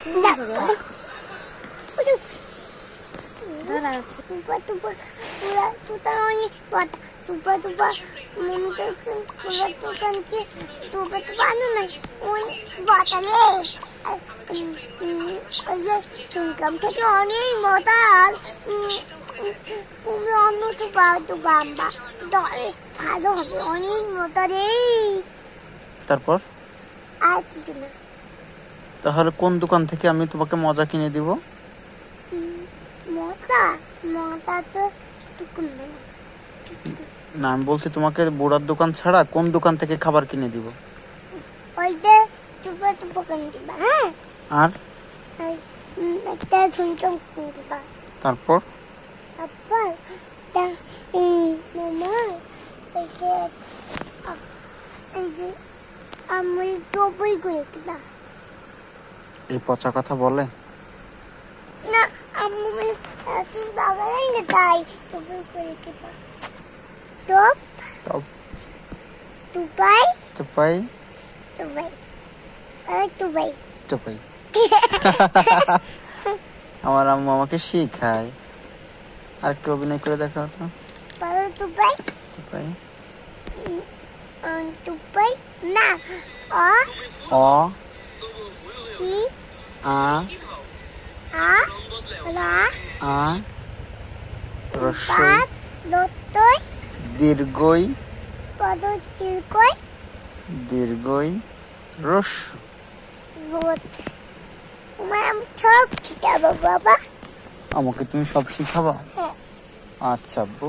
শুনলাম থেকে অনেক মজার তুমি অন্য তো বাম্বা ভালো হবে, অনেক মজা রে। তারপর আর কিছু না। তাহলে কোন দোকান থেকে আমি তোমাকে মজা কিনে দিব? মজা মজা তো না, আমি বলছি তোমাকে বুড়ার দোকান ছাড়া কোন দোকান থেকে খাবার কিনে দিব? ওইটা তুপা তুপা কিনে দিবা। হ্যাঁ, আর একটা শুনতাম কিনে দিবা। তারপর তারপর মামা আমি টপই করে দিবা। এই পচা কথা বলে না, আমি তুই বাগান না, তাই টপই করে দিবা। টপ টপ টুপাই টুপাই টুপাই আর টুপাই টুপাই। আমার আম্মু আমাকে শেখায়। আর একটু অভিনয় করে দেখাও তো। বলো টুপাই টুপাই টুপাই না, অ টি আ আ রা আ রস্যই দত্তই দীর্ঘই পদতির্কই দীর্ঘই রস। রোদ। আমি সব শিখাবো বাবা। আমাকে তুমি সব শিখাবা? হ্যাঁ। আচ্ছা আব্বু।